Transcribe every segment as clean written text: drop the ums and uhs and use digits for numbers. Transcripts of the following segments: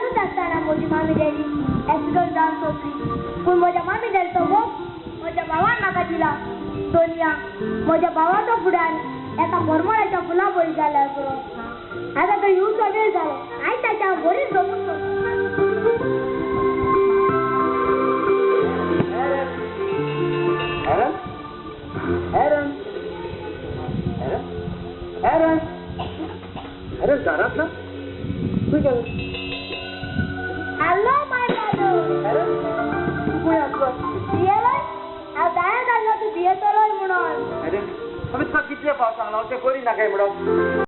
ल्हानूच आसतना म्हजी मामी डॅडी एक्सिडंट जावन सोंपली पूण म्हज्या मामी डॅडीचो मोग म्हज्या भावान म्हाका दिला सोनिया म्हज्या भावाचो फुडार एका मोरमोळाच्या फुला बळी जाल्यार पुरो आतां तो येवचो वेळ जालो आयज ताच्या बरीच जमून अरे घरात ना हॅलो माय मॅडम बियेलोय हांव दाया धाडलो तूं बियेतलोय म्हणून अरे हांवें तुका कितले फावट सांगला तें करी नाकाय म्हणून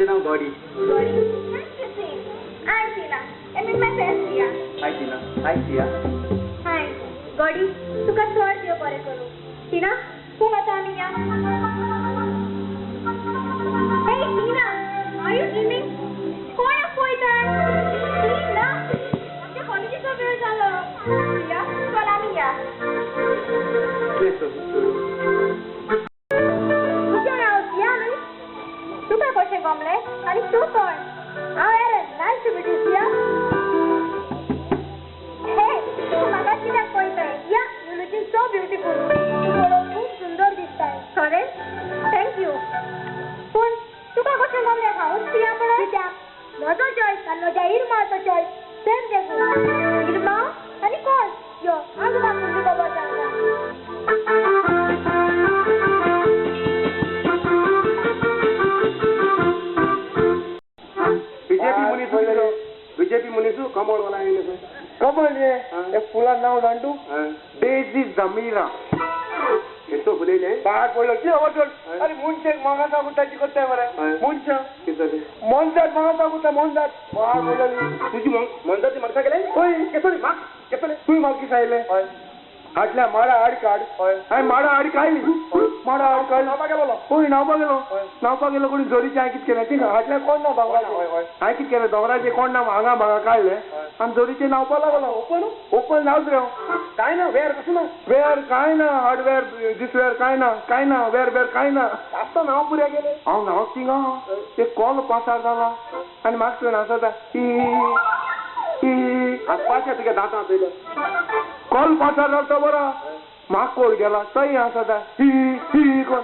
माझे नाव Gauri. Gori. Nice to see you. I'm Tina. And with my friend Sia. High Tina. High Siya. Hi. Gori, तुका चड देव बरें करूं. Tina, कोण आतां आमी या? Hey Tina, are you dreaming? कोण पळयता? Tina, आमच्या कॉलेजीचो वेळ जालो. सिया, चल आमी या. तुजें नांव सिया न्ही? तुका कशें गमलें? आनी तूं कोण? हांव Aaron. Nice to meet you Siya. Hey, तूं म्हाका कित्याक पळयताय? या, यू लुकिंग सो ब्युटिफूल. तूं पळोवंक खूब सुंदर दिसताय. खरें? Thank you. पूण तुका कशें गमलें हांवूच सिया म्हणून? कित्याक? म्हजो चॉयस आनी म्हज्या इरमाचो चॉयस सेम देखून. इरमा? आनी कोण? यो, हांव तुका फुडली खबर सांगता. बीजेपी मुनीसू कमळ वाला कमल ये फुलां नाव जाणटू डेजी जमीरा एसो फुलेले बाहेर पडलो की आवडतो अरे मुंचेक मंगाचा गुट्टाची करताय बरं मुंच मनजात मंगाचा गुट्टा मनजात बाहेर पडलो तुझी मंदाची मनसा गेले होय केसोली माग केसोली तुय मागकी सायले हाटल्या माडा आड काड हांवें माडा आड काडली माडा आड काड नावपा गेलो होय नावपा गेलो कोणी जोरीचे हांवें कितें केलें तीं हाटल्या कोण ना दोंगराचे हांवें कितें केलें दोंगराचे कोण ना हांगा म्हाका काडलें आनी जोरीचे नावपा लागलो ओपन नावच रे काय ना वेर कसं ना वेर काय ना हार्डवेअर दिसवेर काय ना वेर काय ना आत्ता नाव पुऱ्या गेले हांव नांव थिंगा एक कॉल पासार जाला आनी म्हाका तुवें आसता पाशा तुगे दांतां पयलं कॉल पासार जाता बरा म्हाका कोण गेला थंय आसता ही कोण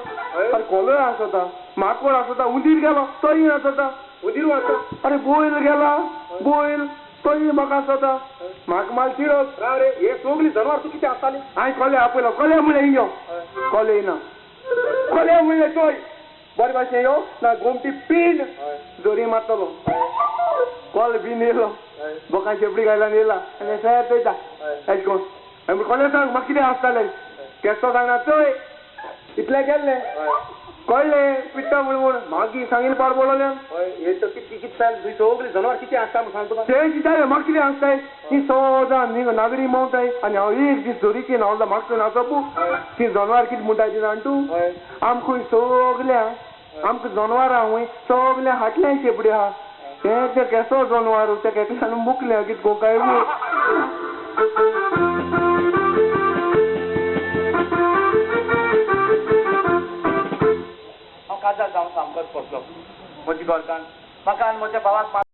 अरे कॉलय आसता म्हाका कोण आसता उंदीर गेलो थंय आसता उदीर वाचता अरे बोयल गेला बोयल थंय म्हाका आसता म्हाका माल चिडप राव रे हे सगळी जनावर तू किती आसताली हांवें कोले आपयलो कोले म्हणलें यो कोले येना कोले म्हणलें थंय बरे भाशेन यो ना गोमटी पीन जोरी मारतलो कॉल बीन येयलो बोका शेपडी घायला येयला आनी सर पळयता एश कोन कोले सांग म्हाका कितें आसतालें केसो सांगना थंय इतलें केल्लें कळ्ळें पिट्टा म्हणून मागीर सांगिल्लें पार बोलोलें हे तर किती किती साल तुजी सगळी जनावर किती आसता म्हूण सांग तुका तें चिंतालें म्हाका कितें आसताय ती सोदां न्ही नागरी मावताय आनी हांव एक दीस जोरीची न्हावला म्हाका थंय नाचपू ती जनवार कितें म्हणटाय ती जाण तूं आमकां सगल्या आमकां जनवारां हूंय सगल्या हाटल्या शेपडी आहा तें केसो जनवार तेका एकल्यान मुकलें कितें गोकाय काजार जावन सामकोच पडलो म्हजी गोरकान म्हाका आनी म्हज्या भावाक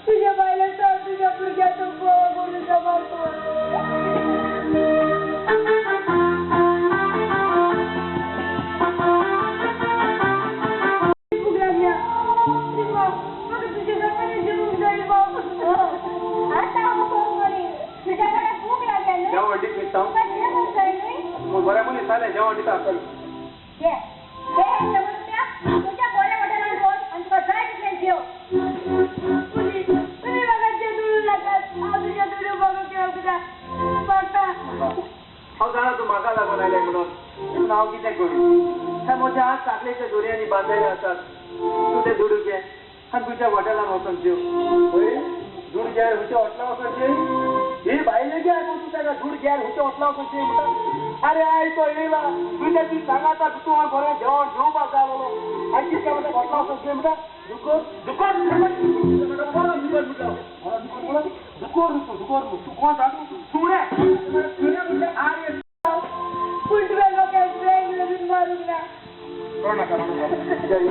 तुझ्या बायला सांग तुझ्या पुढच्या बोलू जमा बऱ्या मुली चालेल जेव्हा तिथं असेल तुझ्या बोल्या वाटायला बोल आणि तुला काय दिसेल ठेव तुम्ही बघा ते दुडू लागतात तुझ्या दुडू बघून ठेव तुझा बघता हो जाणा तू म्हाका लागून आयलाय म्हणून नाव कितें करू त्या मोठ्या हात साखरेच्या दोरयांनी बांधलेले असतात तू ते दुडू घे आणि तुझ्या हॉटेलात वचून जेव दूध घ्यायला हुच्या हॉटला वचून जेव ही बायले घ्या तू त्याला दूध घ्यायला हुच्या हॉटला वचून जेव म्हणतात अरे आई तो येला तुझ्या ती सांगाता तू बरं जेवण घेऊ बा झालो आणि ती काय म्हणतात हॉटला वचून जेव म्हणतात दुकोर दुकोर तू कोण सांगू सुऱ्या म्हणलं अरे पुटव्या लोकांना ट्रेन लगून मारून ना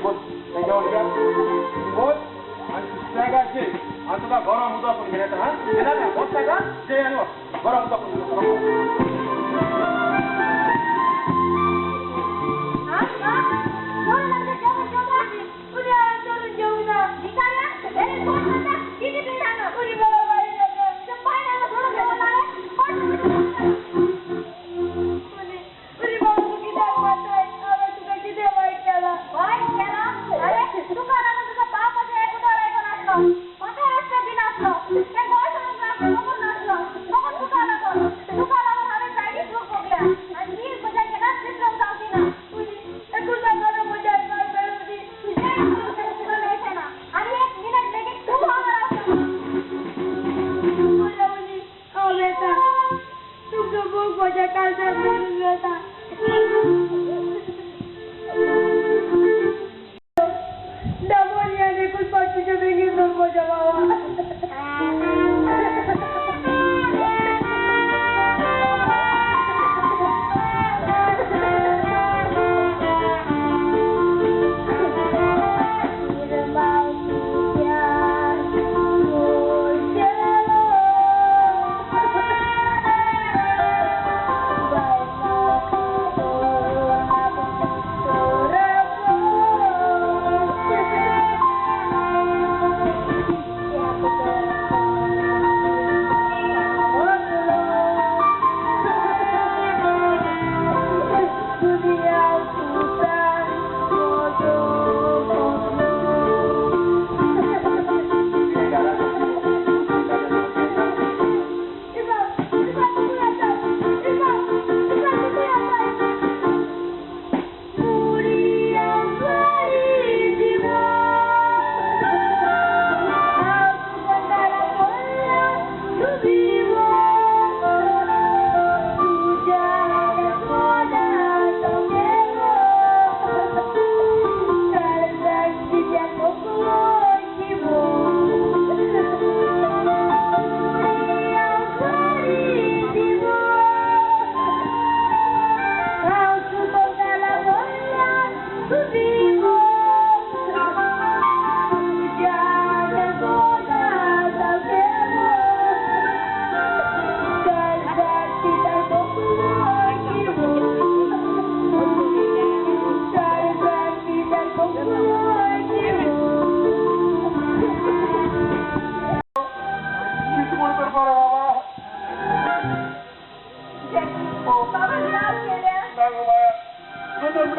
बोल बोल आणि सांगायचे आणि तुका गरम उदक पण घेण्याचा हा घेणार ना होत नाही का जे आणू गरम उदक पण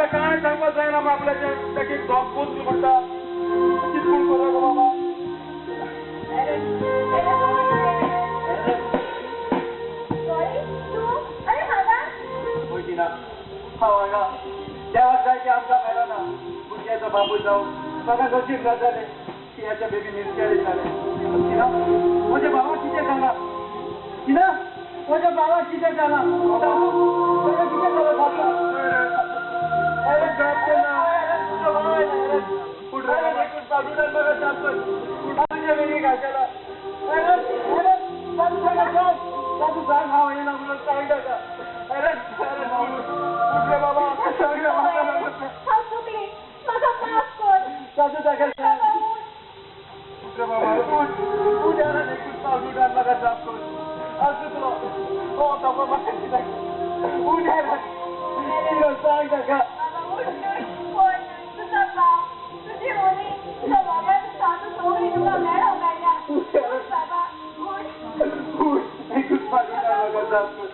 काय सांगत जाय ना मग आपल्याच्या जॉब पोस्ट म्हणता किती कोण करा बाबा तेव्हा जायचे आमचा फायदा ना मुलग्याचा बापू जाऊ बघा कशी घात झाले की याच्या बेबी मिसकॅरेज झाले माझ्या भावा किती झाला की ना माझ्या भावा किती झाला किती झाला udah makan sapun. Aku tuh, oh kamu makan kita. Udah lah. Tidak sayang kakak. Ikut pagi udah makan sapun.